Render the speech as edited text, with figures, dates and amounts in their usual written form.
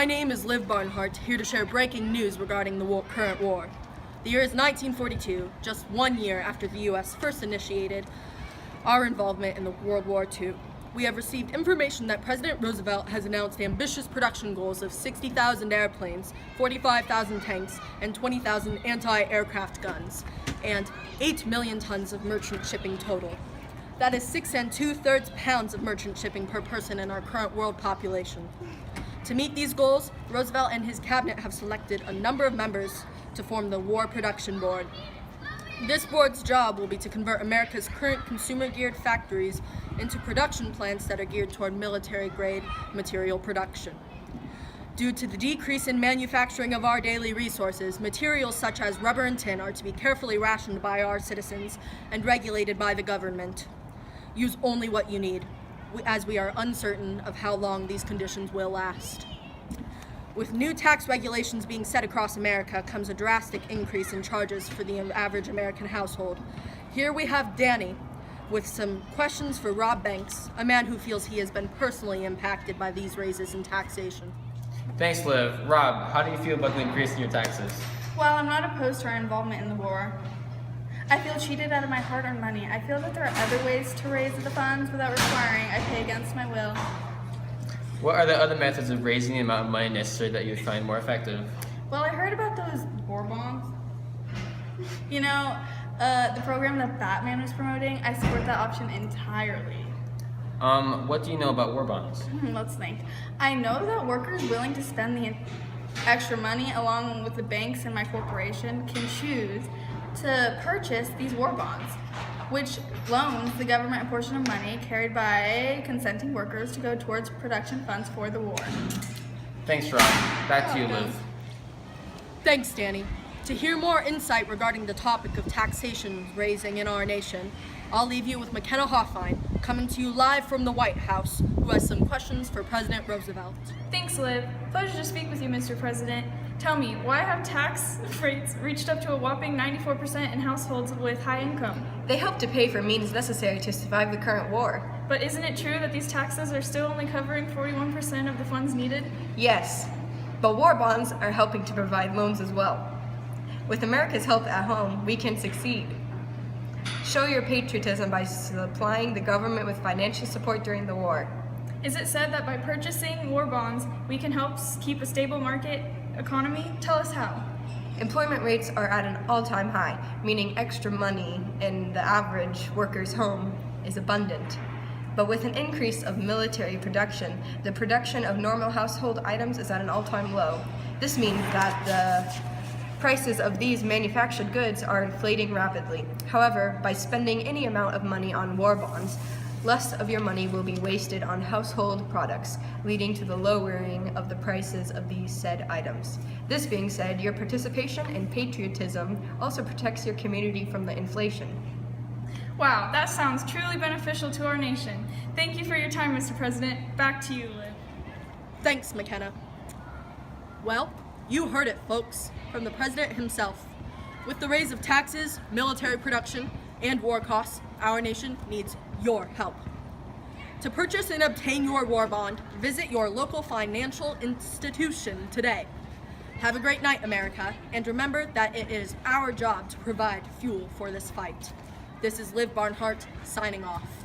My name is Liv Barnhart, here to share breaking news regarding the current war. The year is 1942, just 1 year after the U.S. first initiated our involvement in the World War II. We have received information that President Roosevelt has announced ambitious production goals of 60,000 airplanes, 45,000 tanks, and 20,000 anti-aircraft guns, and 8 million tons of merchant shipping total. That is 6 2/3 pounds of merchant shipping per person in our current world population. To meet these goals, Roosevelt and his cabinet have selected a number of members to form the War Production Board. This board's job will be to convert America's current consumer-geared factories into production plants that are geared toward military-grade material production. Due to the decrease in manufacturing of our daily resources, materials such as rubber and tin are to be carefully rationed by our citizens and regulated by the government. Use only what you need, as we are uncertain of how long these conditions will last. With new tax regulations being set across America comes a drastic increase in charges for the average American household. Here we have Danny with some questions for Rob Banks, a man who feels he has been personally impacted by these raises in taxation. Thanks, Liv. Rob, how do you feel about the increase in your taxes? While I'm not opposed to our involvement in the war, I feel cheated out of my hard-earned money. I feel that there are other ways to raise the funds without requiring I pay against my will. What are the other methods of raising the amount of money necessary that you would find more effective? Well, I heard about those war bonds. You know, the program that Batman was promoting, I support that option entirely. What do you know about war bonds? Let's think. I know that workers willing to spend the extra money along with the banks and my corporation can choose to purchase these war bonds, which loans the government a portion of money carried by consenting workers to go towards production funds for the war. Thanks, Rob. Back to you, Liv. Thanks, Danny. To hear more insight regarding the topic of taxation raising in our nation, I'll leave you with McKenna Hoffine, coming to you live from the White House, who has some questions for President Roosevelt. Thanks, Liv. Pleasure to speak with you, Mr. President. Tell me, why have tax rates reached up to a whopping 94% in households with high income? They help to pay for means necessary to survive the current war. But isn't it true that these taxes are still only covering 41% of the funds needed? Yes, but war bonds are helping to provide loans as well. With America's help at home, we can succeed. Show your patriotism by supplying the government with financial support during the war. Is it said that by purchasing war bonds, we can help keep a stable market economy? Tell us how. Employment rates are at an all-time high, meaning extra money in the average worker's home is abundant. But with an increase of military production, the production of normal household items is at an all-time low. This means that the prices of these manufactured goods are inflating rapidly. However, by spending any amount of money on war bonds, less of your money will be wasted on household products, leading to the lowering of the prices of these said items. This being said, your participation and patriotism also protects your community from the inflation. Wow, that sounds truly beneficial to our nation. Thank you for your time, Mr. President. Back to you, Liv. Thanks, McKenna. Well, you heard it, folks, from the president himself. With the raise of taxes, military production, and war costs, our nation needs your help. To purchase and obtain your war bond, visit your local financial institution today. Have a great night, America, and remember that it is our job to provide fuel for this fight. This is Liv Barnhart, signing off.